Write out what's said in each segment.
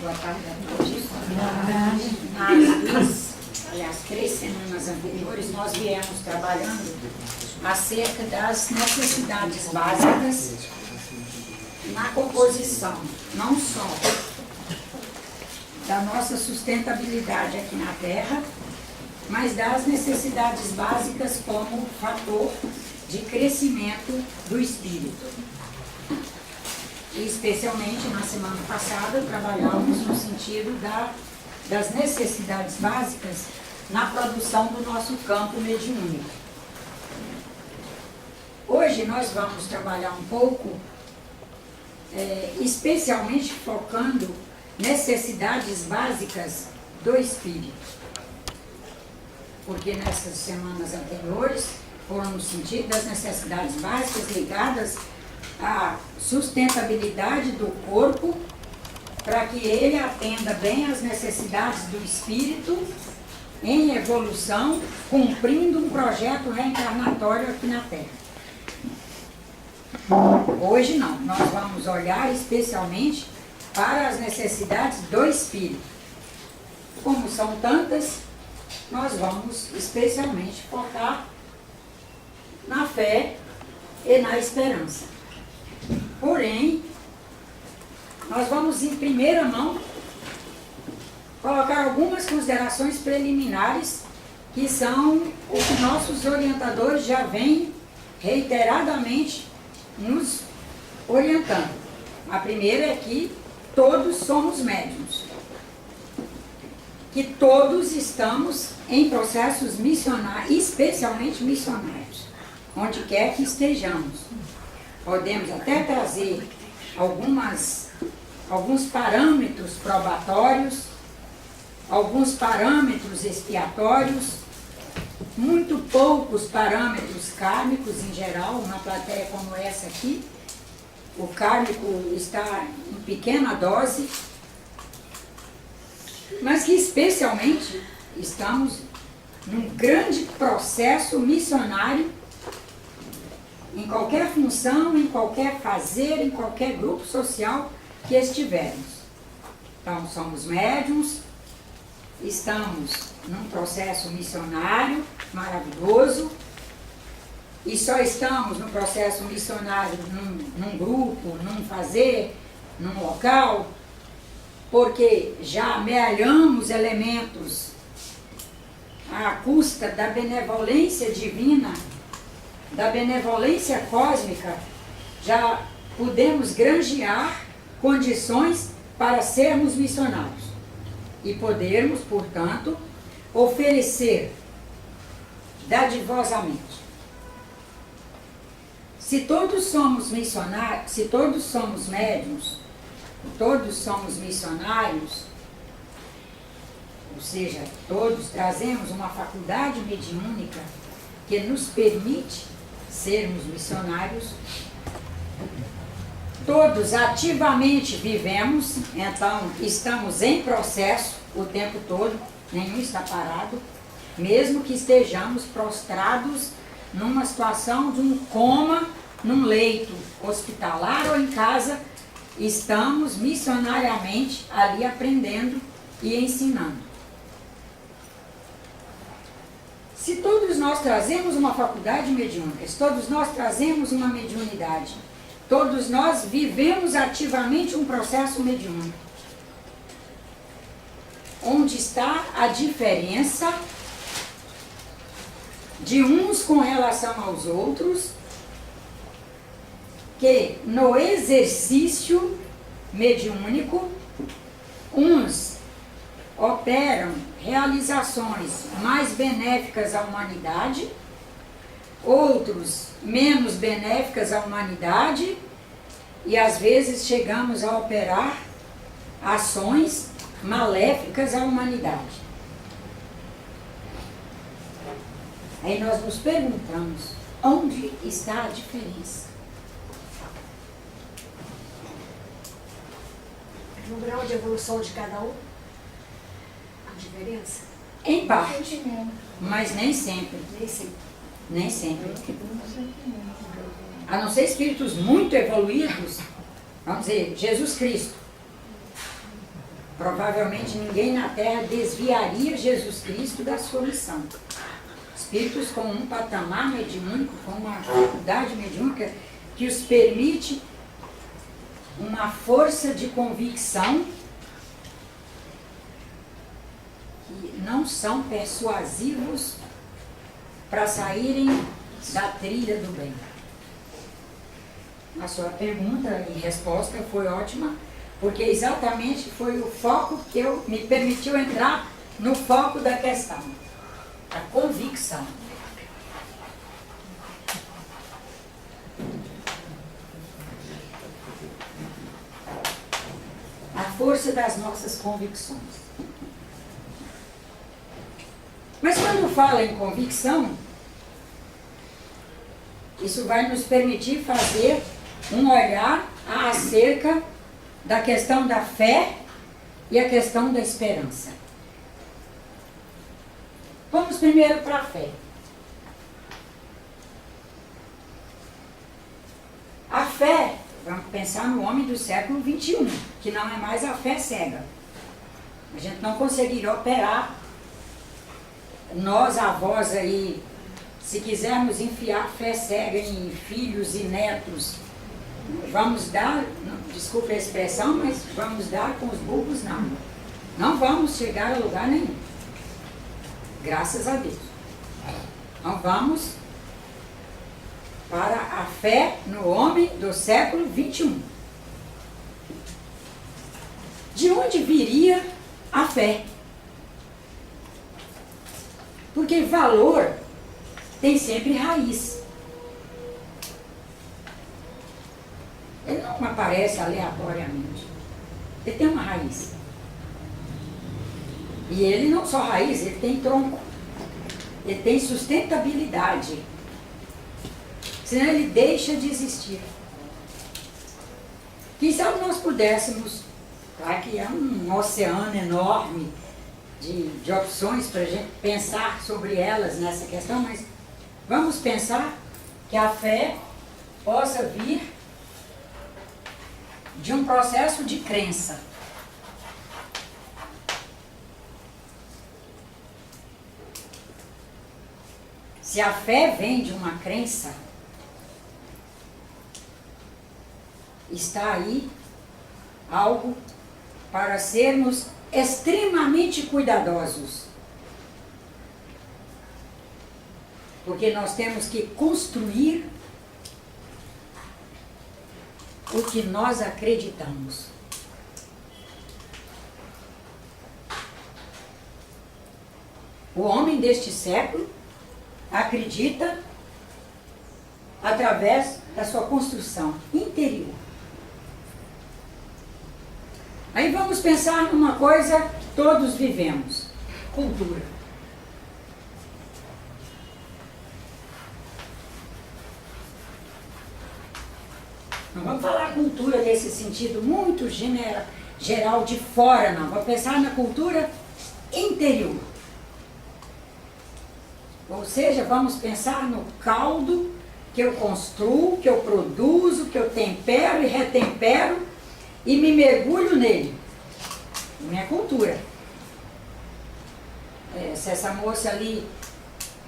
Boa tarde a todos. As 3 semanas anteriores nós viemos trabalhando acerca das necessidades básicas na composição, não só da nossa sustentabilidade aqui na Terra, mas das necessidades básicas como fator de crescimento do espírito. E especialmente na semana passada trabalhamos no sentido das necessidades básicas na produção do nosso campo mediúnico. Hoje nós vamos trabalhar um pouco, especialmente focando necessidades básicas do espírito. Porque nessas semanas anteriores foram no sentido das necessidades básicas ligadas à sustentabilidade do corpo, para que ele atenda bem às necessidades do espírito em evolução, cumprindo um projeto reencarnatório aqui na Terra. Hoje não, nós vamos olhar especialmente para as necessidades do espírito. Como são tantas, nós vamos especialmente focar na fé e na esperança. Porém, nós vamos em primeira mão colocar algumas considerações preliminares que são o que nossos orientadores já vêm reiteradamente nos orientando. A primeira é que todos somos médiuns, que todos estamos em processos missionários, especialmente missionários, onde quer que estejamos. Podemos até trazer alguns parâmetros probatórios, alguns parâmetros expiatórios, muito poucos parâmetros kármicos em geral. Uma plateia como essa aqui, o kármico está em pequena dose, mas que especialmente estamos num grande processo missionário em qualquer função, em qualquer fazer, em qualquer grupo social que estivermos. Então, somos médiuns, estamos num processo missionário maravilhoso, e só estamos no processo missionário num grupo, num fazer, num local, porque já amealhamos elementos à custa da benevolência divina, da benevolência cósmica, já podemos granjear condições para sermos missionários e podermos, portanto, oferecer dadivosamente. Se todos somos missionários, se todos somos médiuns, todos somos missionários, ou seja, todos trazemos uma faculdade mediúnica que nos permite sermos missionários, todos ativamente vivemos, então estamos em processo o tempo todo, nenhum está parado, mesmo que estejamos prostrados numa situação de um coma, num leito hospitalar ou em casa, estamos missionariamente ali aprendendo e ensinando. Se todos nós trazemos uma faculdade mediúnica, se todos nós trazemos uma mediunidade, todos nós vivemos ativamente um processo mediúnico, onde está a diferença de uns com relação aos outros, que no exercício mediúnico, uns operam realizações mais benéficas à humanidade, outros menos benéficas à humanidade, e às vezes chegamos a operar ações maléficas à humanidade. Aí nós nos perguntamos, onde está a diferença? No grau de evolução de cada um? A diferença? Em parte, mas nem sempre. Nem sempre. Nem sempre. A não ser espíritos muito evoluídos, vamos dizer, Jesus Cristo. provavelmente ninguém na Terra desviaria Jesus Cristo da sua missão. Espíritos com um patamar mediúnico, com uma faculdade mediúnica, que os permite uma força de convicção que não são persuasivos para saírem da trilha do bem. A sua pergunta e resposta foi ótima, porque exatamente foi o foco que me permitiu entrar no foco da questão, a convicção. A força das nossas convicções. Mas quando fala em convicção, isso vai nos permitir fazer um olhar acerca da questão da fé e a questão da esperança. Vamos primeiro para a fé. A fé, vamos pensar no homem do século XXI, que não é mais a fé cega. A gente não conseguiria operar, nós avós aí, se quisermos enfiar fé cega em filhos e netos, vamos dar, desculpe a expressão, mas vamos dar com os burros não. Não vamos chegar a lugar nenhum. Graças a Deus. Então vamos para a fé no homem do século XXI. De onde viria a fé? Porque valor tem sempre raiz. Ele não aparece aleatoriamente. Ele tem uma raiz. E ele não só raiz, ele tem tronco. Ele tem sustentabilidade. Senão ele deixa de existir. Quem sabe nós pudéssemos, claro que é um oceano enorme de opções para a gente pensar sobre elas nessa questão, mas vamos pensar que a fé possa vir de um processo de crença. Se a fé vem de uma crença, está aí algo para sermos extremamente cuidadosos. Porque nós temos que construir o que nós acreditamos. O homem deste século acredita através da sua construção interior. Aí vamos pensar numa coisa que todos vivemos: cultura. Não vamos falar cultura nesse sentido muito geral de fora, não. Vamos pensar na cultura interior. Ou seja, vamos pensar no caldo que eu construo, que eu produzo, que eu tempero e retempero e me mergulho nele. Minha cultura. Se essa moça ali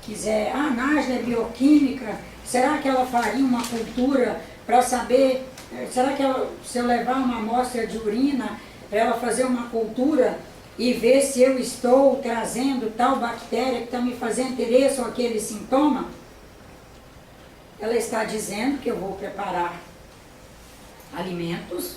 quiser, Nájila é bioquímica, será que ela faria uma cultura para saber, será que se eu levar uma amostra de urina para ela fazer uma cultura e ver se eu estou trazendo tal bactéria que está me fazendo ter esse ou aquele sintoma? Ela está dizendo que eu vou preparar alimentos.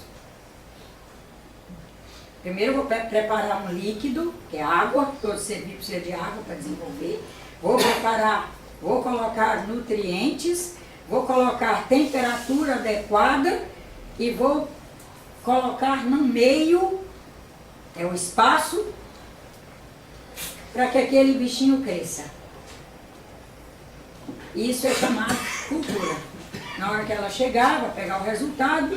Primeiro eu vou preparar um líquido, que é água, todo ser vivo precisa de água para desenvolver. Vou colocar nutrientes, vou colocar temperatura adequada e vou colocar no meio, é o espaço, para que aquele bichinho cresça. Isso é chamado cultura. Na hora que ela chegar, vai pegar o resultado,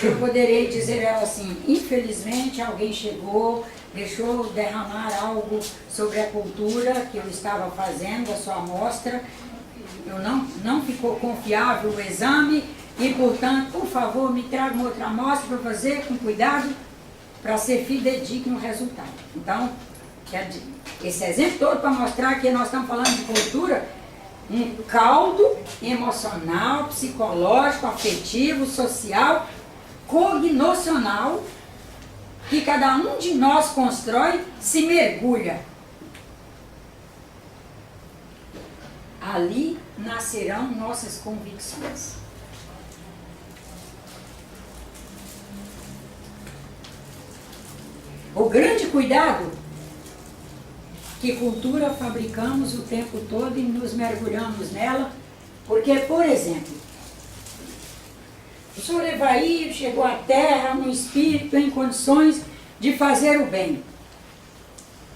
eu poderei dizer a ela assim: infelizmente alguém chegou, deixou derramar algo sobre a cultura que eu estava fazendo, a sua amostra, não ficou confiável o exame e, portanto, por favor, me traga uma outra amostra para fazer com cuidado. para ser fidedigno o resultado. Então, esse exemplo todo para mostrar que nós estamos falando de cultura, um caldo emocional, psicológico, afetivo, social, cognocional, que cada um de nós constrói, se mergulha. Ali nascerão nossas convicções. O grande cuidado que cultura fabricamos o tempo todo e nos mergulhamos nela, porque, por exemplo, o senhor Evair chegou à Terra no espírito em condições de fazer o bem.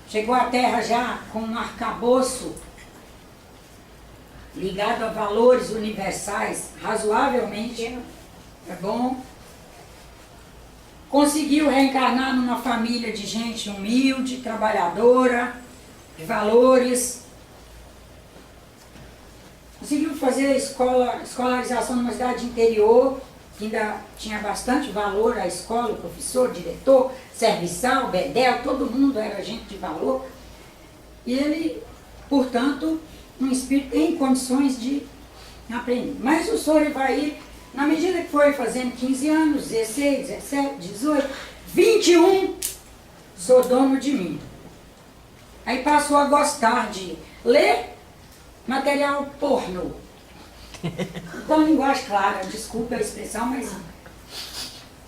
Chegou à Terra já com um arcabouço ligado a valores universais, razoavelmente, é bom. Conseguiu reencarnar numa família de gente humilde, trabalhadora, de valores. Conseguiu fazer escolarização numa cidade interior, que ainda tinha bastante valor a escola, o professor, o diretor, serviçal, bedel, todo mundo era gente de valor. E ele, portanto, um espírito em condições de aprender. Mas o senhor Evair, na medida que foi fazendo 15 anos, 16, 17, 18, 21, sou dono de mim. Aí passou a gostar de ler material pornô. Então, linguagem clara, desculpa a expressão, mas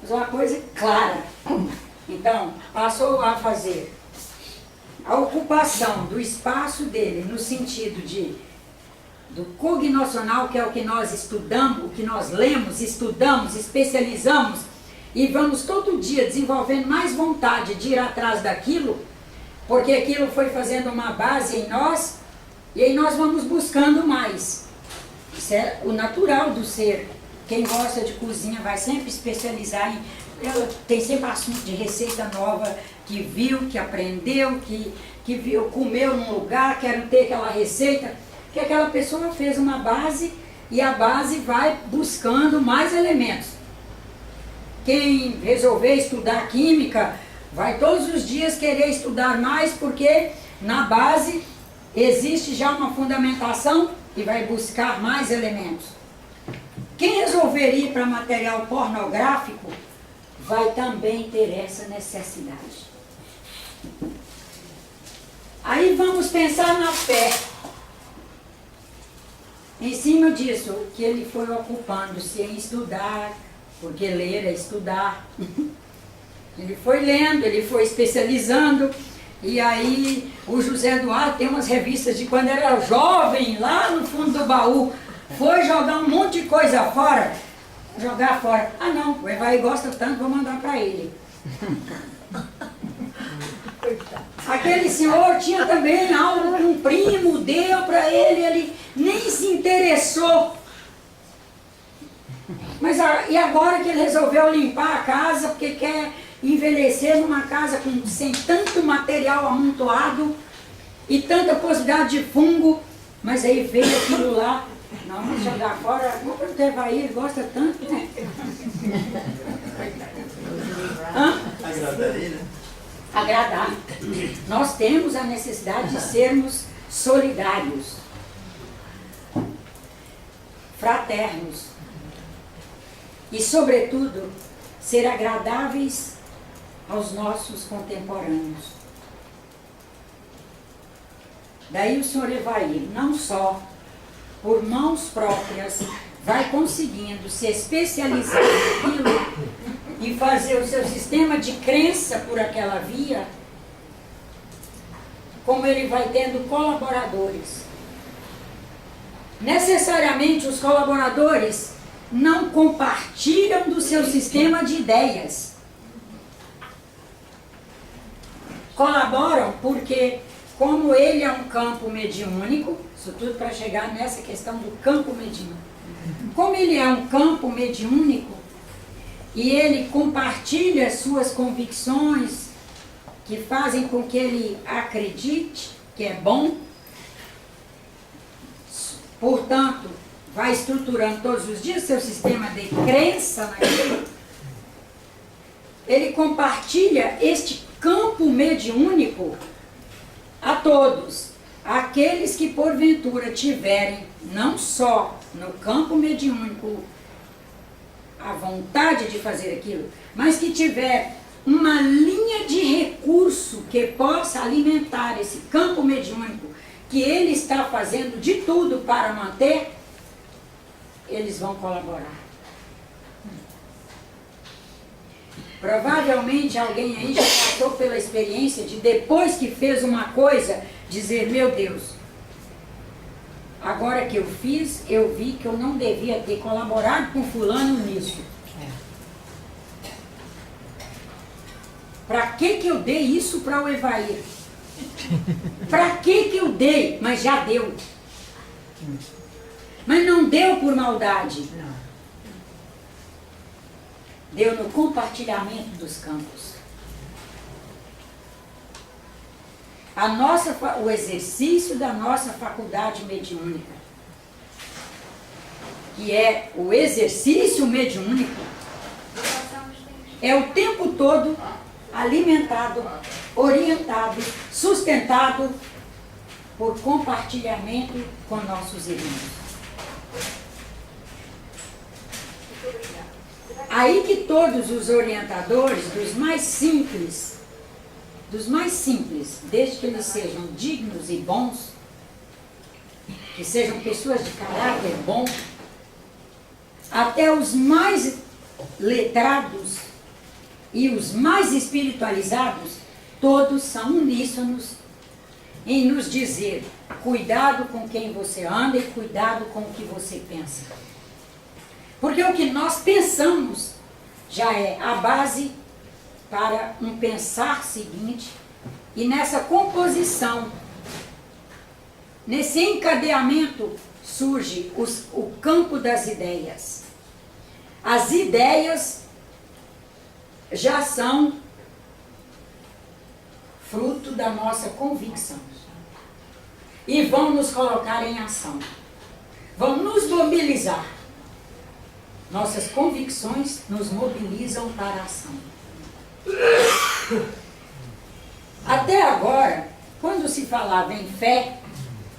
uma coisa clara. Então, passou a fazer a ocupação do espaço dele no sentido do cognocional, que é o que nós estudamos, o que nós lemos, estudamos, especializamos, e vamos todo dia desenvolvendo mais vontade de ir atrás daquilo, porque aquilo foi fazendo uma base em nós, e aí nós vamos buscando mais. Isso é o natural do ser. Quem gosta de cozinha vai sempre especializar em... Ela tem sempre assunto de receita nova, que viu, que aprendeu, que viu, comeu num lugar, quero ter aquela receita, que aquela pessoa fez uma base e a base vai buscando mais elementos. Quem resolver estudar química vai todos os dias querer estudar mais, porque na base existe já uma fundamentação e vai buscar mais elementos. Quem resolver ir para material pornográfico vai também ter essa necessidade. Aí vamos pensar na fé. Em cima disso, que ele foi ocupando-se em estudar, porque ler é estudar. Ele foi lendo, ele foi especializando, e aí o José Eduardo tem umas revistas de quando era jovem, lá no fundo do baú, foi jogar um monte de coisa fora, jogar fora. Ah não, o Evair gosta tanto, vou mandar para ele. Aquele senhor tinha também algo que um primo deu para ele, ele nem se interessou. Mas e agora que ele resolveu limpar a casa, porque quer envelhecer numa casa sem tanto material amontoado e tanta possibilidade de fungo, mas aí veio aquilo lá, não, vamos jogar fora, vou para o Evair, ele gosta tanto, né? Agradaria, né? Agradar. Nós temos a necessidade de sermos solidários, fraternos e, sobretudo, ser agradáveis aos nossos contemporâneos. Daí o senhor Evair, não só por mãos próprias, vai conseguindo se especializar naquilo e fazer o seu sistema de crença por aquela via, como ele vai tendo colaboradores. Necessariamente os colaboradores não compartilham do seu sistema de ideias. Colaboram porque, como ele é um campo mediúnico, isso tudo para chegar nessa questão do campo mediúnico. Como ele é um campo mediúnico, e ele compartilha suas convicções que fazem com que ele acredite que é bom, portanto, vai estruturando todos os dias seu sistema de crença naquilo, ele compartilha este campo mediúnico a todos. Aqueles que porventura tiverem, não só no campo mediúnico, a vontade de fazer aquilo, mas que tiver uma linha de recurso que possa alimentar esse campo mediúnico, que ele está fazendo de tudo para manter, eles vão colaborar. Provavelmente alguém aí já passou pela experiência de, depois que fez uma coisa, dizer: meu Deus, agora que eu fiz, eu vi que eu não devia ter colaborado com fulano nisso. Para que eu dei isso para o Evair? Para que eu dei? Mas já deu. Mas não deu por maldade. Deu no compartilhamento dos campos. O exercício da nossa faculdade mediúnica, que é o exercício mediúnico, é o tempo todo alimentado, orientado, sustentado por compartilhamento com nossos irmãos. Aí que todos os orientadores, dos mais simples, desde que eles sejam dignos e bons, que sejam pessoas de caráter bom, até os mais letrados e os mais espiritualizados, todos são uníssonos em nos dizer: cuidado com quem você anda e cuidado com o que você pensa. Porque o que nós pensamos já é a base para um pensar seguinte, e nessa composição, nesse encadeamento, surge o campo das ideias. As ideias já são fruto da nossa convicção e vão nos colocar em ação, vão nos mobilizar. Nossas convicções nos mobilizam para a ação. Até agora, quando se falava em fé,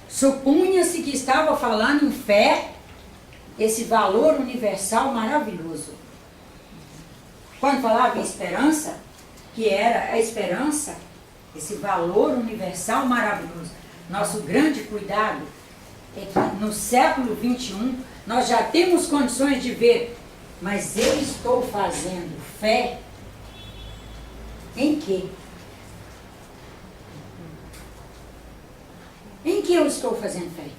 supunha-se que estava falando em fé, esse valor universal maravilhoso. Quando falava em esperança, que era a esperança, esse valor universal maravilhoso. Nosso grande cuidado é que no século XXI nós já temos condições de ver, mas eu estou fazendo fé em quê? Em que eu estou fazendo fé?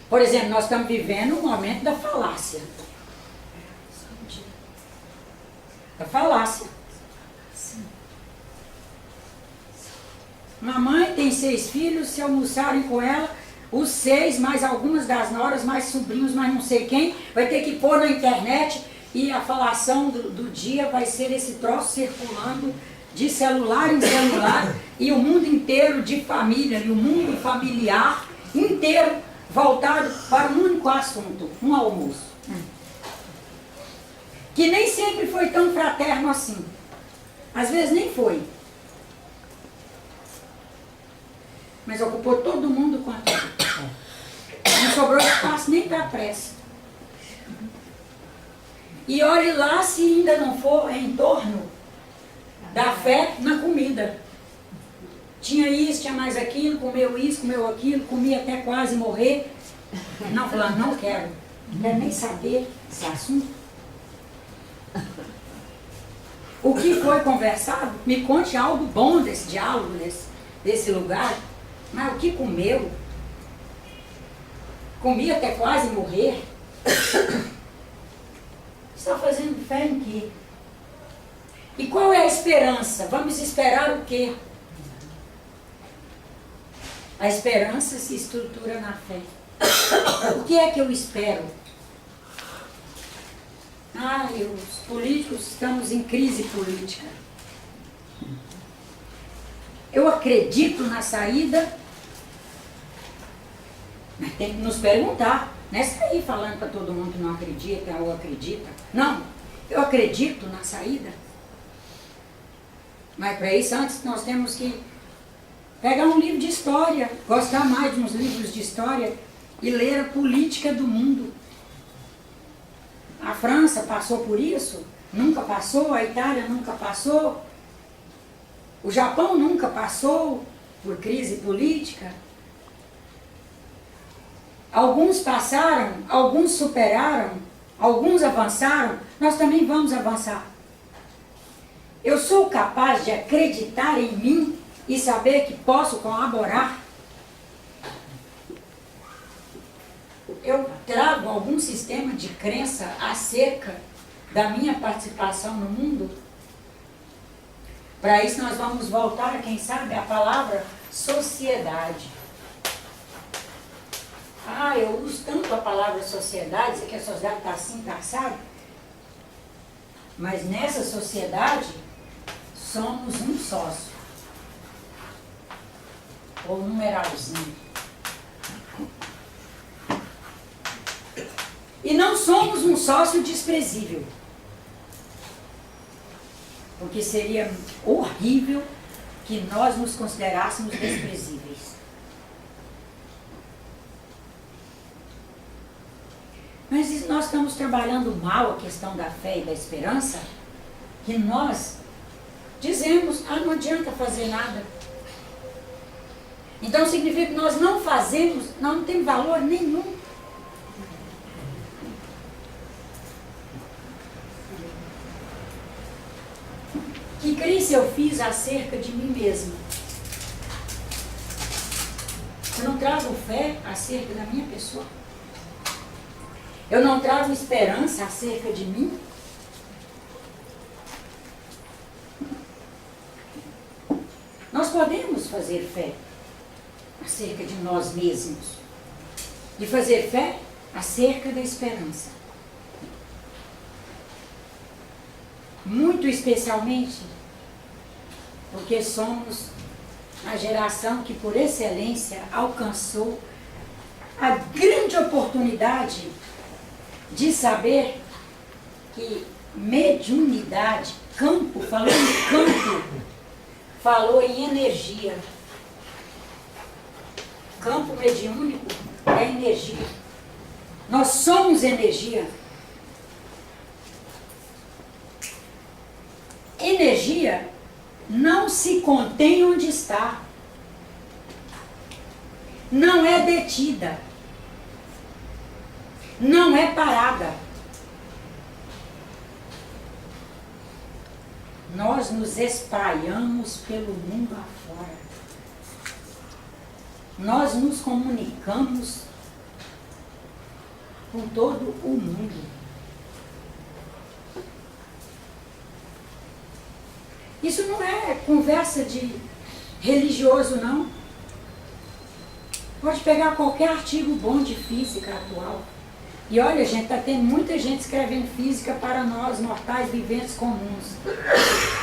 Por exemplo, nós estamos vivendo um momento da falácia. Da falácia. Uma mãe tem 6 filhos, se almoçarem com ela, os 6, mais algumas das noras, mais sobrinhos, mais não sei quem, vai ter que pôr na internet, e a falação do dia vai ser esse troço circulando de celular em celular, e o mundo inteiro de família, e o mundo familiar inteiro voltado para um único assunto, um almoço. Que nem sempre foi tão fraterno assim. Às vezes nem foi. Mas ocupou todo mundo com aquilo. Não sobrou espaço nem para a pressa. E olhe lá se ainda não for em torno da fé na comida. Tinha isso, tinha mais aquilo, comeu isso, comeu aquilo, comia até quase morrer. Não, falando, não quero nem saber esse assunto. O que foi conversado? Me conte algo bom desse diálogo, desse lugar. Mas o que comeu? Comia até quase morrer. Está fazendo fé em quê? E qual é a esperança? Vamos esperar o quê? A esperança se estrutura na fé. O que é que eu espero? Os políticos estamos em crise política. Eu acredito na saída, mas tem que nos perguntar. Não é sair falando para todo mundo que não acredita ou acredita. Não, Eu acredito na saída. Mas para isso, antes nós temos que pegar um livro de história, gostar mais de uns livros de história e ler a política do mundo. A França passou por isso? Nunca passou. A Itália nunca passou. O Japão nunca passou por crise política. Alguns passaram, alguns superaram, alguns avançaram, nós também vamos avançar. Eu sou capaz de acreditar em mim e saber que posso colaborar. Eu trago algum sistema de crença acerca da minha participação no mundo. Para isso nós vamos voltar a, quem sabe, a palavra sociedade. Eu uso tanto a palavra sociedade, isso que a sociedade está assim, está assado. Mas nessa sociedade, somos um sócio. Ou um numeralzinho. E não somos um sócio desprezível. Porque seria horrível que nós nos considerássemos desprezíveis. Mas nós estamos trabalhando mal a questão da fé e da esperança, que nós dizemos, não adianta fazer nada. Então significa que nós não fazemos, nós não temos valor nenhum. Que crise eu fiz acerca de mim mesma? Eu não trago fé acerca da minha pessoa? Eu não trago esperança acerca de mim? Nós podemos fazer fé acerca de nós mesmos e fazer fé acerca da esperança. Muito especialmente porque somos a geração que por excelência alcançou a grande oportunidade de saber que mediunidade, campo, falou em campo, falou em energia. Campo mediúnico é energia. Nós somos energia. Energia não se contém onde está. Não é detida. Não é parada. Nós nos espraiamos pelo mundo afora. Nós nos comunicamos com todo o mundo. Isso não é conversa de religioso, não. Pode pegar qualquer artigo bom de física atual. E olha, gente, está tendo muita gente escrevendo física para nós, mortais viventes comuns.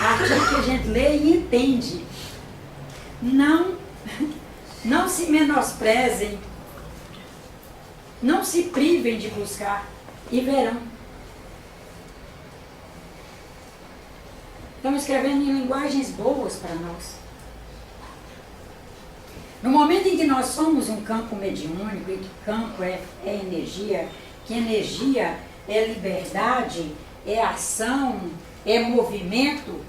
Artigo que a gente lê e entende. Não se menosprezem. Não se privem de buscar. E verão. Estamos escrevendo em linguagens boas para nós. No momento em que nós somos um campo mediúnico, e que campo é energia, que energia é liberdade, é ação, é movimento,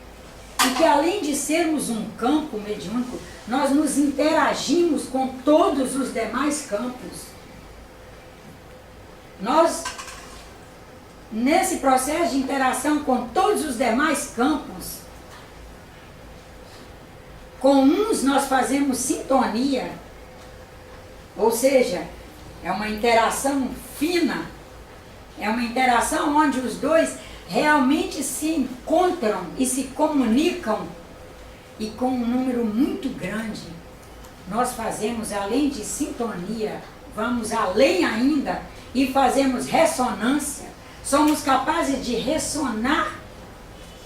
e que além de sermos um campo mediúnico, nós nos interagimos com todos os demais campos. Nós, nesse processo de interação com todos os demais campos, com uns nós fazemos sintonia, ou seja, é uma interação fina, é uma interação onde os dois realmente se encontram e se comunicam, e com um número muito grande, nós fazemos, além de sintonia, vamos além ainda e fazemos ressonância. Somos capazes de ressonar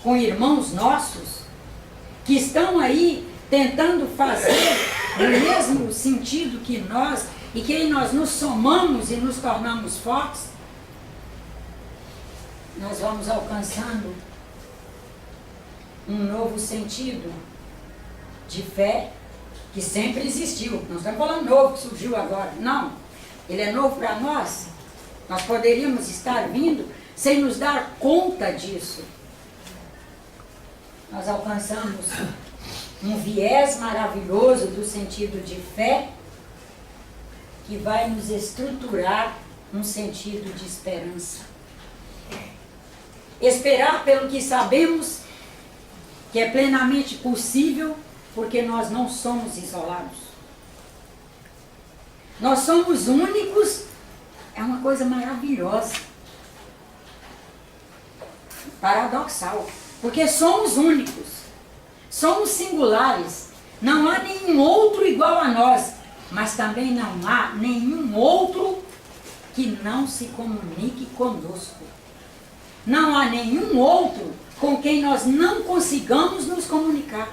com irmãos nossos que estão aí tentando fazer o mesmo sentido que nós, e que aí nós nos somamos e nos tornamos fortes. nós vamos alcançando um novo sentido de fé que sempre existiu. Não estamos falando novo que surgiu agora. Não. Ele é novo para nós. Nós poderíamos estar vindo sem nos dar conta disso. Nós alcançamos um viés maravilhoso do sentido de fé que vai nos estruturar um sentido de esperança. Esperar pelo que sabemos que é plenamente possível, porque nós não somos isolados. Nós somos únicos, é uma coisa maravilhosa. Paradoxal, porque somos únicos, somos singulares, não há nenhum outro igual a nós, mas também não há nenhum outro que não se comunique conosco. Não há nenhum outro com quem nós não consigamos nos comunicar.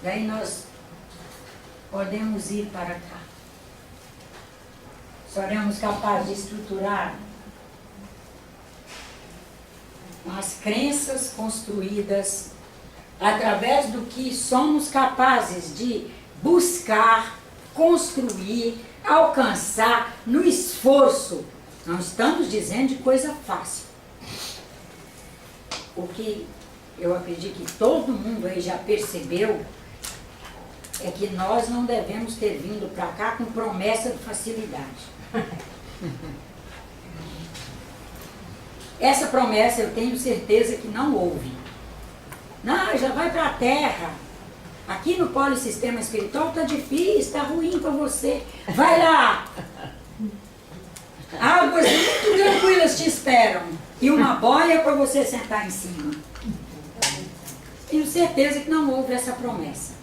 Daí nós podemos ir para cá. Seremos capazes de estruturar as crenças construídas através do que somos capazes de buscar, construir, alcançar no esforço. Não estamos dizendo de coisa fácil. O que eu acredito que todo mundo aí já percebeu é que nós não devemos ter vindo para cá com promessa de facilidade. Essa promessa eu tenho certeza que não houve. Não, já vai para a terra. Aqui no polissistema espiritual está difícil, está ruim para você. Vai lá. Águas muito tranquilas te esperam. E uma boia para você sentar em cima. Tenho certeza que não houve essa promessa.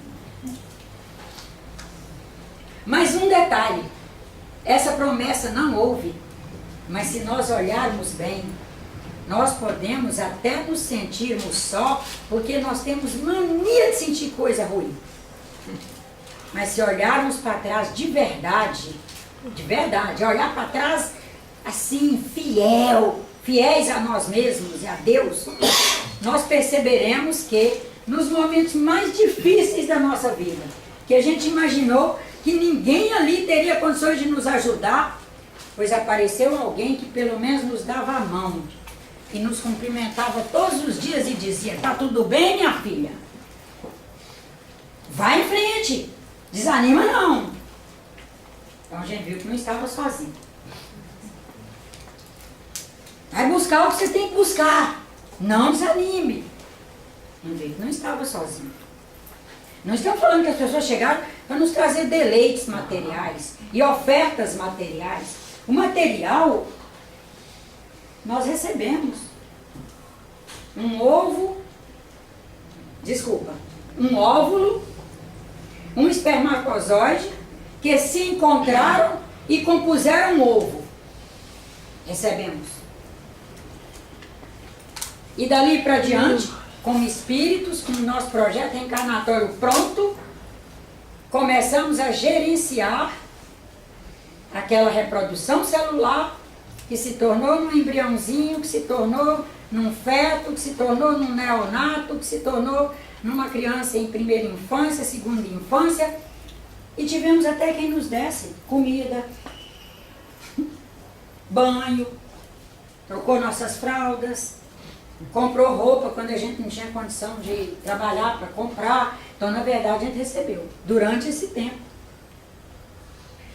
Mas um detalhe. Essa promessa não houve. Mas se nós olharmos bem, nós podemos até nos sentirmos só, porque nós temos mania de sentir coisa ruim. Mas se olharmos para trás de verdade, olhar para trás assim, fiéis a nós mesmos e a Deus, nós perceberemos que nos momentos mais difíceis da nossa vida, que a gente imaginou que ninguém ali teria condições de nos ajudar, pois apareceu alguém que pelo menos nos dava a mão e nos cumprimentava todos os dias e dizia: tá tudo bem, minha filha? Vai em frente, desanima não. Então a gente viu que não estava sozinho. Vai buscar o que você tem que buscar, não desanime. A gente viu que não estava sozinho. Não estamos falando que as pessoas chegaram para nos trazer deleites materiais e ofertas materiais. O material nós recebemos. Um óvulo, um espermatozoide que se encontraram e compuseram um ovo. Recebemos. E dali para diante, como espíritos, com o nosso projeto encarnatório pronto, começamos a gerenciar aquela reprodução celular que se tornou num embriãozinho, que se tornou num feto, que se tornou num neonato, que se tornou numa criança em primeira infância, segunda infância, e tivemos até quem nos desse comida, banho, trocou nossas fraldas, comprou roupa quando a gente não tinha condição de trabalhar para comprar. Então, na verdade, a gente recebeu durante esse tempo.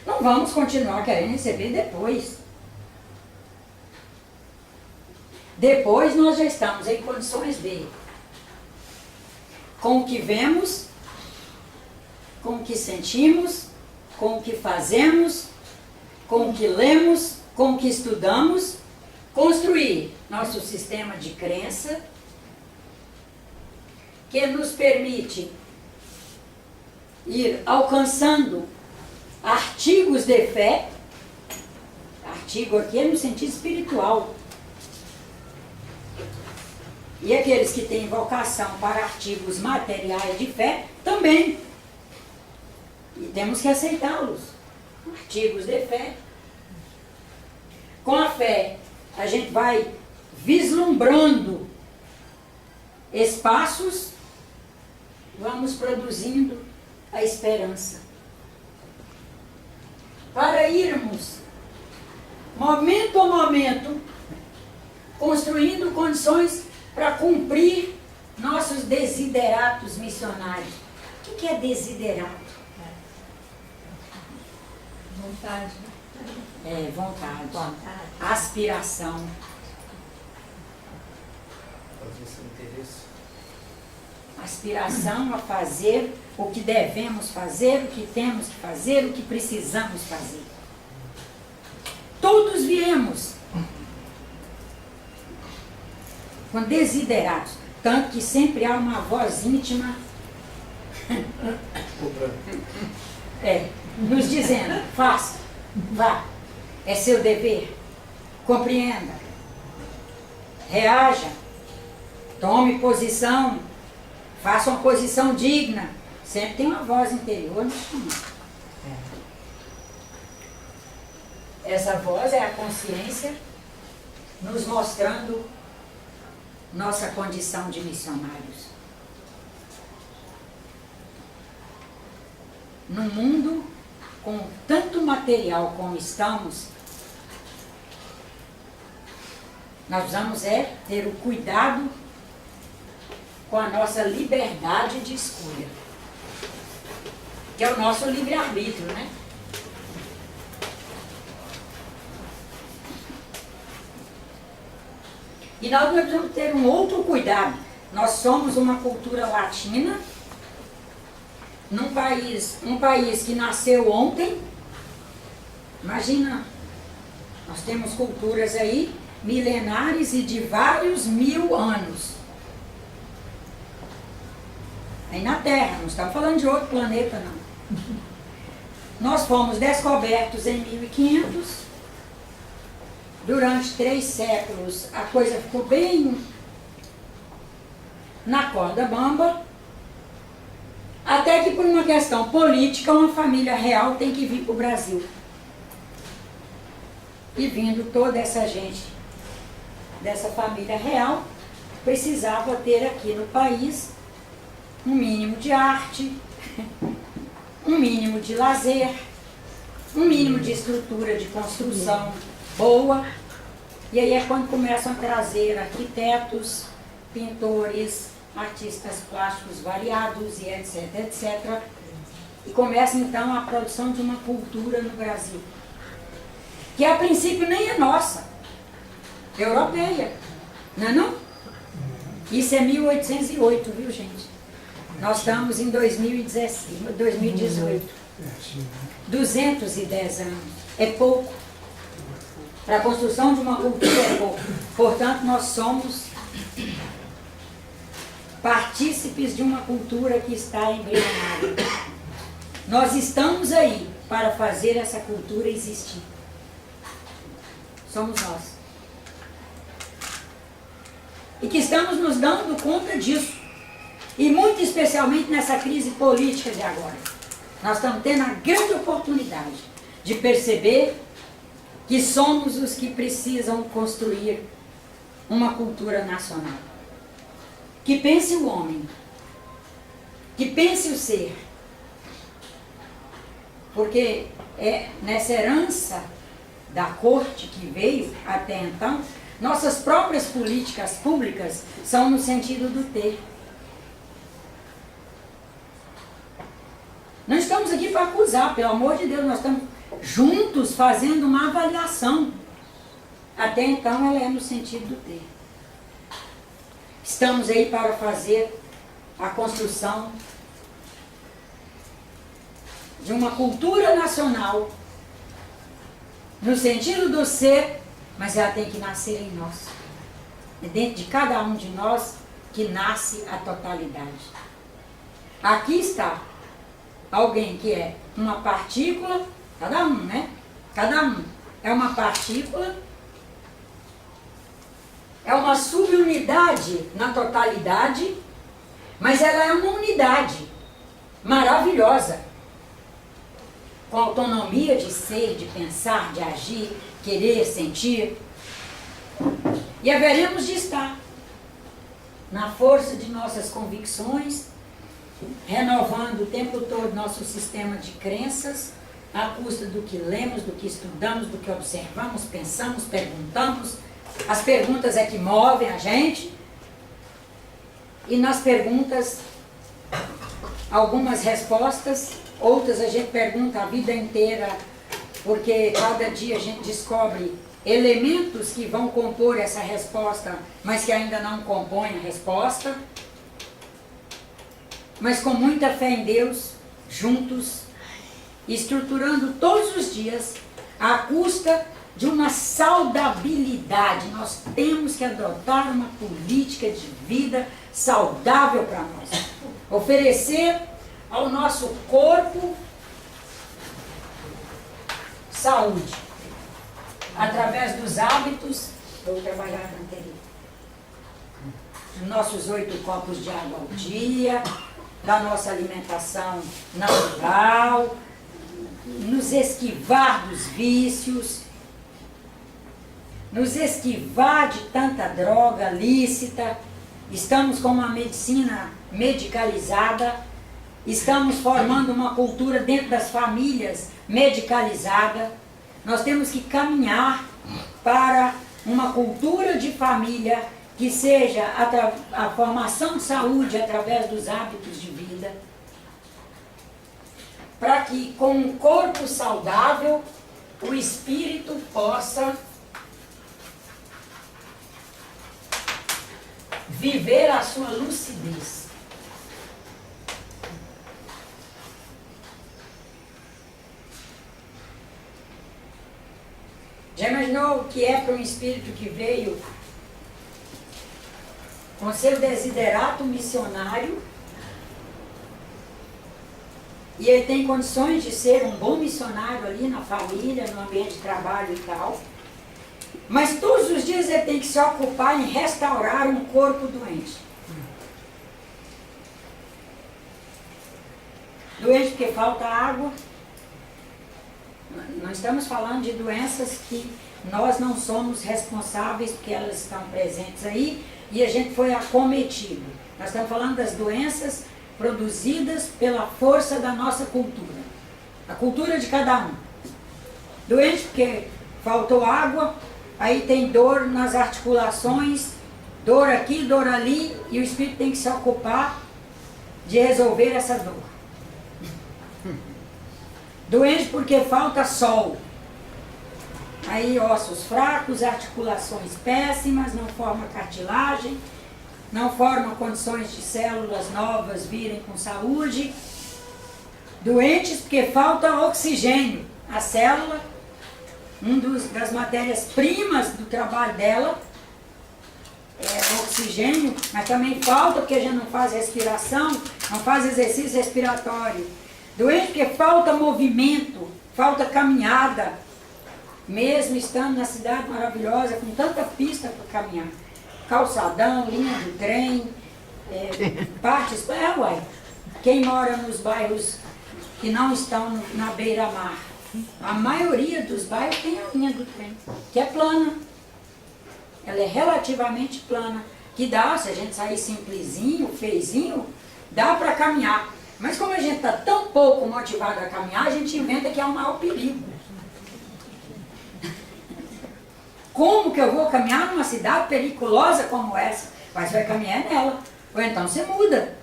Não vamos continuar querendo receber depois. Depois nós já estamos em condições de, com o que vemos, com o que sentimos, com o que fazemos, com o que lemos, com o que estudamos, construir nosso sistema de crença que nos permite ir alcançando artigos de fé, artigo aqui é no sentido espiritual, e aqueles que têm vocação para artigos materiais de fé também, e temos que aceitá-los, artigos de fé. Com a fé, a gente vai vislumbrando espaços, vamos produzindo a esperança. Para irmos, momento a momento, construindo condições para cumprir nossos desideratos missionários. O que é desiderato? Vontade. É vontade. Aspiração. Fazer seu interesse. Aspiração a fazer o que devemos fazer, o que temos que fazer, o que precisamos fazer. Todos viemos com desideratos, tanto que sempre há uma voz íntima nos dizendo, faça, vá, é seu dever, compreenda, reaja, tome posição, faça uma posição digna. Sempre tem uma voz interior nos chamando. Essa voz é a consciência nos mostrando nossa condição de missionários. Num mundo com tanto material como estamos, nós precisamos ter o cuidado com a nossa liberdade de escolha, que é o nosso livre-arbítrio, né? E nós precisamos ter um outro cuidado. Nós somos uma cultura latina, um país que nasceu ontem. Imagina, nós temos culturas aí milenares e de vários 1000 anos. Aí na Terra, não estamos falando de outro planeta, não. Nós fomos descobertos em 1500. Durante 3 séculos a coisa ficou bem na corda bamba, até que por uma questão política uma família real tem que vir para o Brasil. E vindo toda essa gente dessa família real, precisava ter aqui no país um mínimo de arte, um mínimo de lazer, um mínimo de estrutura de construção boa. E aí é quando começam a trazer arquitetos, pintores, artistas plásticos variados e etc, etc. E começa então a produção de uma cultura no Brasil, que a princípio nem é nossa, é europeia, não é não? Isso é 1808, viu gente? Nós estamos em 2018, 210 anos, é pouco. Para a construção de uma cultura é pouco. Portanto, nós somos partícipes de uma cultura que está embrionária. Nós estamos aí para fazer essa cultura existir. Somos nós. E que estamos nos dando conta disso. E muito especialmente nessa crise política de agora. Nós estamos tendo a grande oportunidade de perceber que somos os que precisam construir uma cultura nacional. Que pense o homem, que pense o ser. Porque é nessa herança da corte que veio até então, nossas próprias políticas públicas são no sentido do ter. Não estamos aqui para acusar, pelo amor de Deus, nós estamos juntos fazendo uma avaliação. Até então ela é no sentido do ter. Estamos aí para fazer a construção de uma cultura nacional no sentido do ser, mas ela tem que nascer em nós. É dentro de cada um de nós que nasce a totalidade. Aqui está alguém que é uma partícula, cada um, né? Cada um é uma partícula, é uma subunidade na totalidade, mas ela é uma unidade maravilhosa, com autonomia de ser, de pensar, de agir, querer, sentir. E haveremos de estar na força de nossas convicções, renovando o tempo todo nosso sistema de crenças, à custa do que lemos, do que estudamos, do que observamos, pensamos, perguntamos. As perguntas é que movem a gente. E nas perguntas, algumas respostas, outras a gente pergunta a vida inteira, porque cada dia a gente descobre elementos que vão compor essa resposta, mas que ainda não compõem a resposta. Mas com muita fé em Deus, juntos, estruturando todos os dias, à custa de uma saudabilidade. Nós temos que adotar uma política de vida saudável para nós. Oferecer ao nosso corpo saúde. Através dos hábitos, vou trabalhar na anterior. Nossos 8 copos de água ao dia, da nossa alimentação natural, nos esquivar dos vícios, nos esquivar de tanta droga lícita. Estamos com uma medicina medicalizada, estamos formando uma cultura dentro das famílias medicalizada. Nós temos que caminhar para uma cultura de família que seja a formação de saúde através dos hábitos de vida, para que com um corpo saudável o espírito possa viver a sua lucidez. Já imaginou o que é para um espírito que veio com seu desiderato missionário e ele tem condições de ser um bom missionário ali na família, no ambiente de trabalho e tal, mas todos os dias ele tem que se ocupar em restaurar um corpo doente. Doente porque falta água. Não estamos falando de doenças que nós não somos responsáveis porque elas estão presentes aí e a gente foi acometido. Nós estamos falando das doenças produzidas pela força da nossa cultura. A cultura de cada um. Doente porque faltou água, aí tem dor nas articulações, dor aqui, dor ali, e o espírito tem que se ocupar de resolver essa dor. Doente porque falta sol. Aí ossos fracos, articulações péssimas, não forma cartilagem, não forma condições de células novas virem com saúde. Doentes porque falta oxigênio. A célula, das matérias-primas do trabalho dela é o oxigênio, mas também falta porque a gente não faz respiração, não faz exercício respiratório. Doente porque falta movimento, falta caminhada, mesmo estando na cidade maravilhosa, com tanta pista para caminhar. Calçadão, linha do trem, partes... uai, quem mora nos bairros que não estão na beira-mar, a maioria dos bairros tem a linha do trem, que é plana. Ela é relativamente plana, que dá, se a gente sair simplesinho, feizinho, dá para caminhar. Mas como a gente está tão pouco motivado a caminhar, a gente inventa que é um maior perigo. Como que eu vou caminhar numa cidade periculosa como essa? Mas vai caminhar nela. Ou então você muda.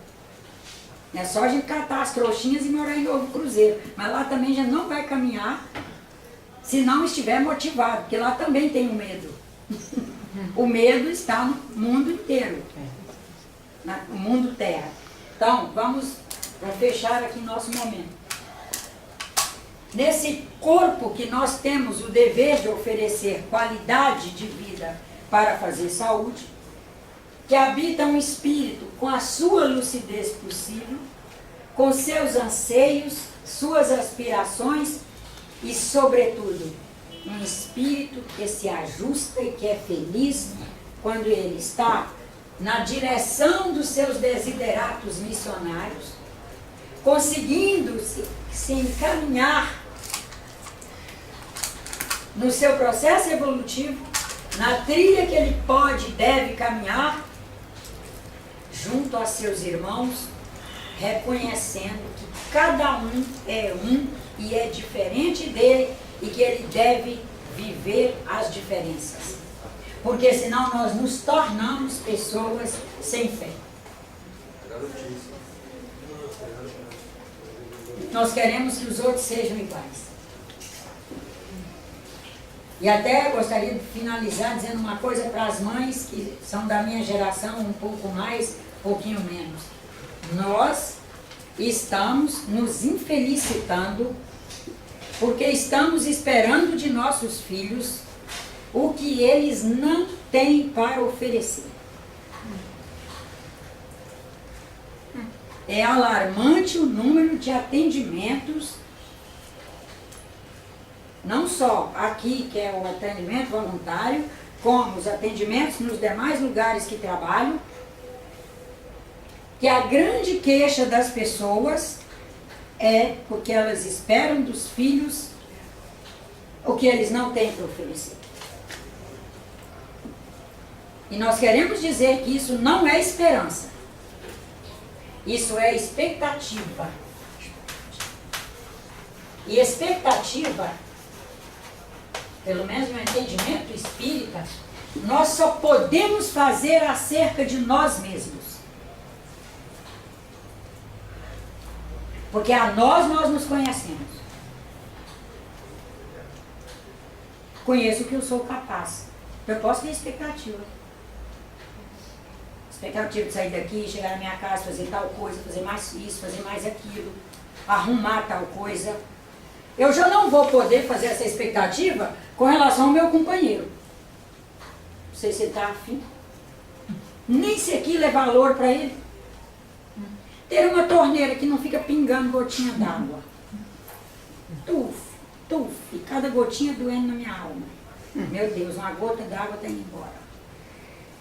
É só a gente catar as trouxinhas e morar em Novo Cruzeiro. Mas lá também já não vai caminhar se não estiver motivado, porque lá também tem o medo. O medo está no mundo inteiro. No mundo terra. Então, vamos fechar aqui nosso momento. Nesse corpo que nós temos o dever de oferecer qualidade de vida para fazer saúde, que habita um espírito com a sua lucidez possível, com seus anseios, suas aspirações e, sobretudo, um espírito que se ajusta e que é feliz quando ele está na direção dos seus desideratos missionários, conseguindo se encaminhar no seu processo evolutivo, na trilha que ele pode e deve caminhar, junto a seus irmãos, reconhecendo que cada um é um e é diferente dele e que ele deve viver as diferenças. Porque senão nós nos tornamos pessoas sem fé. Nós queremos que os outros sejam iguais. E até gostaria de finalizar dizendo uma coisa para as mães que são da minha geração, um pouco mais, um pouquinho menos. Nós estamos nos infelicitando porque estamos esperando de nossos filhos o que eles não têm para oferecer. É alarmante o número de atendimentos, não só aqui, que é o atendimento voluntário, como os atendimentos nos demais lugares que trabalho, que a grande queixa das pessoas é porque elas esperam dos filhos o que eles não têm para oferecer. E nós queremos dizer que isso não é esperança. Isso é expectativa. E expectativa, pelo menos no entendimento espírita, nós só podemos fazer acerca de nós mesmos. Porque a nós nos conhecemos. Conheço o que eu sou capaz. Eu posso ter expectativa. Expectativa de sair daqui, chegar na minha casa, fazer tal coisa, fazer mais isso, fazer mais aquilo, arrumar tal coisa. Eu já não vou poder fazer essa expectativa com relação ao meu companheiro. Não sei se ele está afim. Nem se aquilo é valor para ele. Ter uma torneira que não fica pingando gotinha d'água. Tuf, tuf, e cada gotinha doendo na minha alma. Meu Deus, uma gota d'água está indo embora.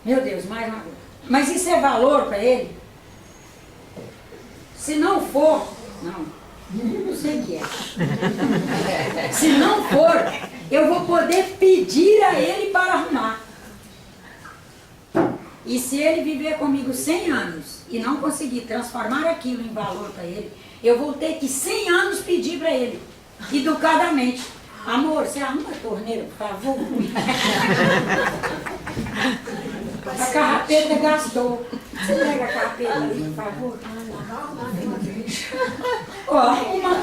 Meu Deus, mais uma gota. Mas isso é valor para ele? Se não for, não sei o que é. Se não for, eu vou poder pedir a ele para arrumar. E se ele viver comigo 100 anos e não conseguir transformar aquilo em valor para ele, eu vou ter que 100 anos pedir para ele, educadamente. Amor, você arruma a torneira, por favor? A carrapeta gastou. Você pega a carrapeta ali, por favor? Ó, arruma.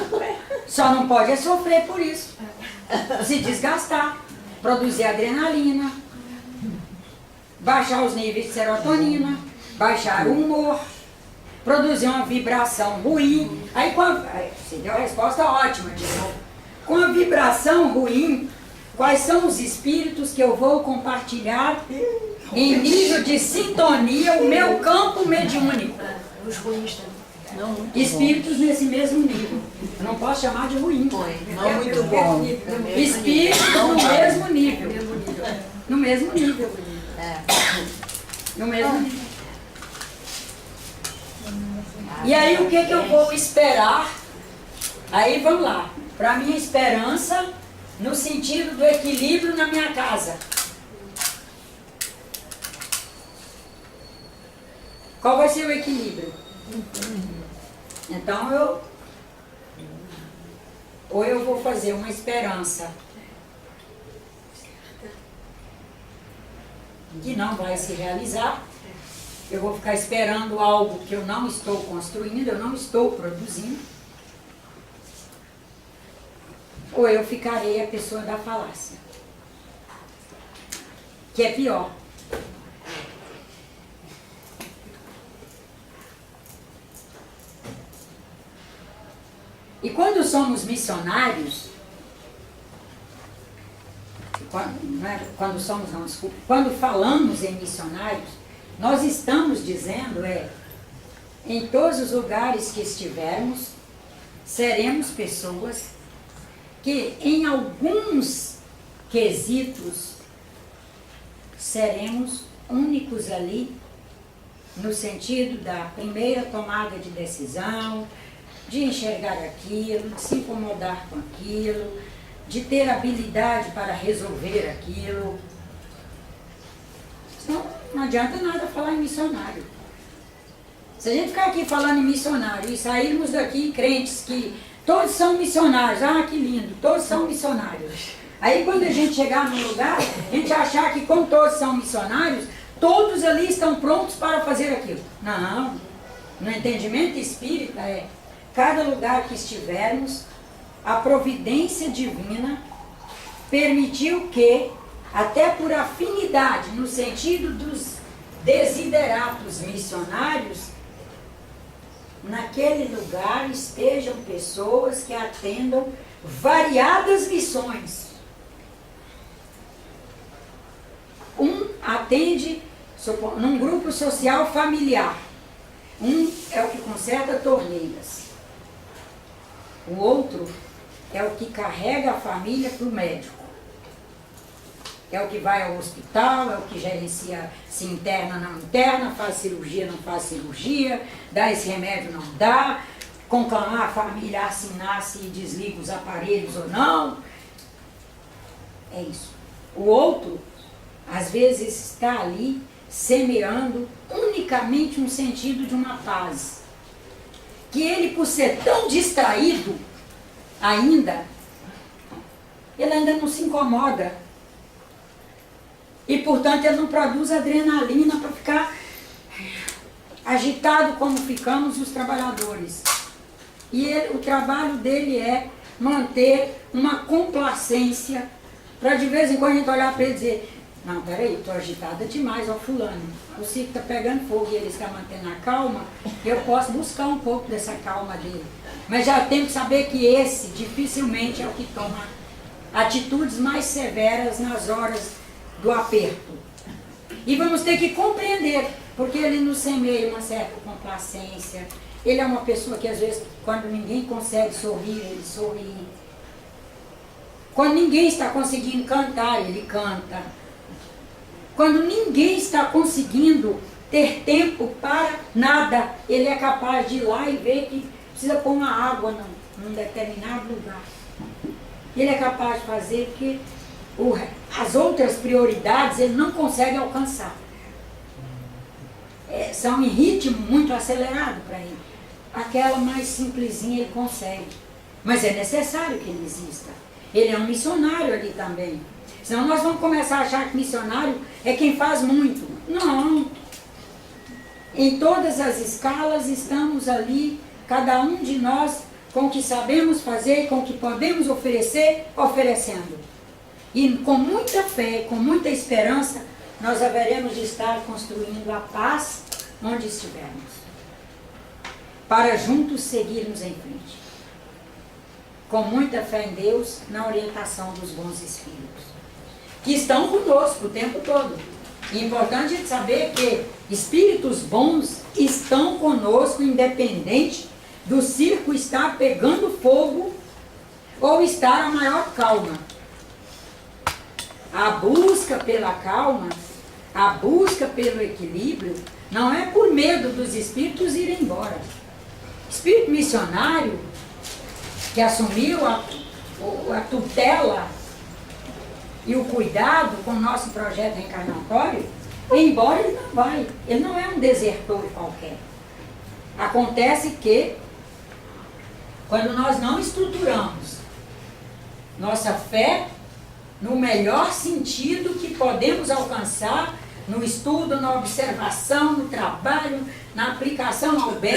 Só não pode é sofrer por isso. Se desgastar, produzir adrenalina, baixar os níveis de serotonina, baixar o humor, produzir uma vibração ruim. Aí você deu a resposta ótima de novo. Com a vibração ruim, quais são os espíritos que eu vou compartilhar em nível de sintonia, o meu campo mediúnico? Os ruins também. Espíritos nesse mesmo nível. Eu não posso chamar de ruim. Não muito bom. Espíritos no mesmo nível. No mesmo nível. No mesmo nível. E aí o que eu vou esperar? Aí vamos lá. Para a minha esperança, no sentido do equilíbrio na minha casa. Qual vai ser o equilíbrio? Então ou eu vou fazer uma esperança que não vai se realizar, eu vou ficar esperando algo que eu não estou construindo, eu não estou produzindo, ou eu ficarei a pessoa da falácia, que é pior. E quando somos missionários, quando falamos em missionários, nós estamos dizendo em todos os lugares que estivermos, seremos pessoas que em alguns quesitos seremos únicos ali, no sentido da primeira tomada de decisão, de enxergar aquilo, de se incomodar com aquilo, de ter habilidade para resolver aquilo. Senão não adianta nada falar em missionário. Se a gente ficar aqui falando em missionário e sairmos daqui crentes que todos são missionários, ah, que lindo, todos são missionários. Aí quando a gente chegar no lugar, a gente achar que como todos são missionários, todos ali estão prontos para fazer aquilo. Não, no entendimento espírita cada lugar que estivermos, a providência divina permitiu que, até por afinidade, no sentido dos desideratos missionários, naquele lugar estejam pessoas que atendam variadas missões. Um atende num grupo social familiar. Um é o que conserta torneiras. O outro é o que carrega a família para o médico. É o que vai ao hospital, é o que gerencia se interna, não interna, faz cirurgia, não faz cirurgia, dá esse remédio, não dá, conclamar a família a assinar se desliga os aparelhos ou não. É isso. O outro, às vezes, está ali semeando unicamente um sentido de uma paz. Que ele, por ser tão distraído ainda, ele ainda não se incomoda. E, portanto, ele não produz adrenalina para ficar agitado como ficamos os trabalhadores. E o trabalho dele é manter uma complacência para de vez em quando a gente olhar para ele e dizer: não, peraí, estou agitada demais, ó fulano. O circo está pegando fogo e ele está mantendo a calma, eu posso buscar um pouco dessa calma dele. Mas já tenho que saber que esse dificilmente é o que toma atitudes mais severas nas horas do aperto. E vamos ter que compreender, porque ele nos semeia uma certa complacência. Ele é uma pessoa que às vezes, quando ninguém consegue sorrir, ele sorri. Quando ninguém está conseguindo cantar, ele canta. Quando ninguém está conseguindo ter tempo para nada, ele é capaz de ir lá e ver que precisa pôr uma água num determinado lugar. Ele é capaz de fazer que as outras prioridades ele não consegue alcançar. São em ritmo muito acelerado para ele. Aquela mais simplesinha ele consegue. Mas é necessário que ele exista. Ele é um missionário ali também. Senão nós vamos começar a achar que missionário é quem faz muito. Não. Em todas as escalas estamos ali, cada um de nós, com o que sabemos fazer, com o que podemos oferecer, oferecendo. E com muita fé, com muita esperança, nós haveremos de estar construindo a paz onde estivermos. Para juntos seguirmos em frente. Com muita fé em Deus, na orientação dos bons espíritos. Que estão conosco o tempo todo. E é importante a gente saber que espíritos bons estão conosco, independente do circo estar pegando fogo ou estar a maior calma. A busca pela calma, a busca pelo equilíbrio, não é por medo dos espíritos irem embora. Espírito missionário, que assumiu a tutela e o cuidado com o nosso projeto reencarnatório, embora ele não vai, ele não é um desertor qualquer. Acontece que, quando nós não estruturamos nossa fé no melhor sentido que podemos alcançar, no estudo, na observação, no trabalho, na aplicação ao bem,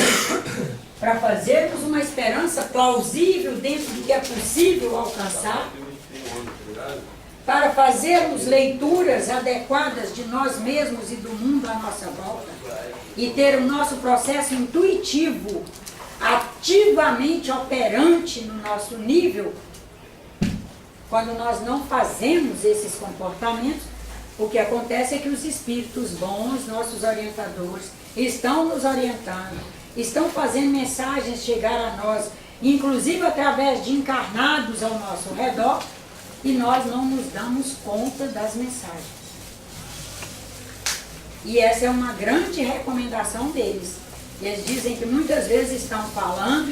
para fazermos uma esperança plausível dentro do que é possível alcançar, para fazermos leituras adequadas de nós mesmos e do mundo à nossa volta, e ter o nosso processo intuitivo, ativamente operante no nosso nível. Quando nós não fazemos esses comportamentos, o que acontece é que os espíritos bons, nossos orientadores, estão nos orientando, estão fazendo mensagens chegar a nós, inclusive através de encarnados ao nosso redor, e nós não nos damos conta das mensagens. E essa é uma grande recomendação deles. Eles dizem que muitas vezes estão falando,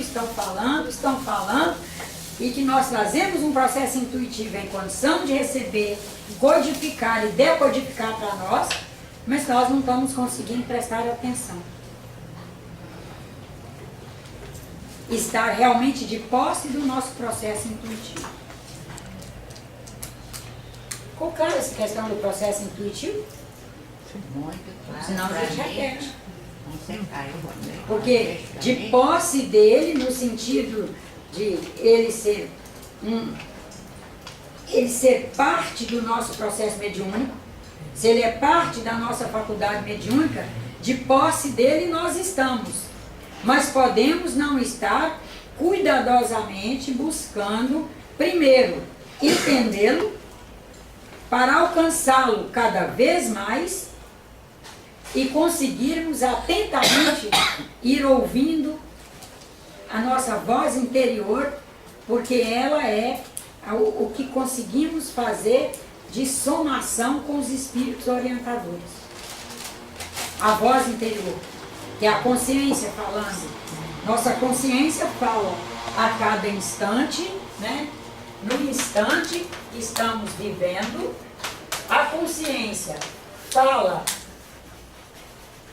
e que nós fazemos um processo intuitivo em condição de receber, codificar e decodificar para nós, mas nós não estamos conseguindo prestar atenção. Estar realmente de posse do nosso processo intuitivo. Ficou clara essa questão do processo intuitivo? Muito claro. Senão a Pra gente mim, repete. Você caiu, né? Porque de posse dele, no sentido de ele ser parte do nosso processo mediúnico, se ele é parte da nossa faculdade mediúnica, de posse dele nós estamos. Mas podemos não estar cuidadosamente buscando, primeiro, entendê-lo, para alcançá-lo cada vez mais e conseguirmos atentamente ir ouvindo a nossa voz interior, porque ela é o que conseguimos fazer de somação com os espíritos orientadores. A voz interior, que é a consciência falando. Nossa consciência fala a cada instante, né? No instante que estamos vivendo, a consciência fala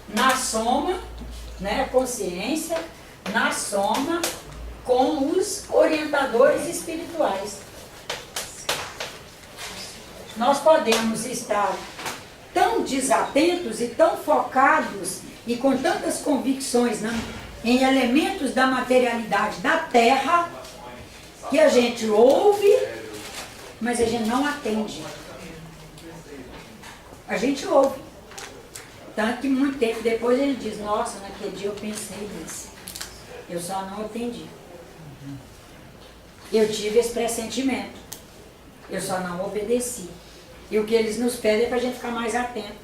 na soma, né? A consciência na soma com os orientadores espirituais. Nós podemos estar tão desatentos e tão focados e com tantas convicções, né, em elementos da materialidade da Terra, que a gente ouve, mas a gente não atende. A gente ouve. Tanto que muito tempo depois ele diz, nossa, naquele dia eu pensei nisso. Eu só não atendi. Eu tive esse pressentimento. Eu só não obedeci. E o que eles nos pedem é para a gente ficar mais atento.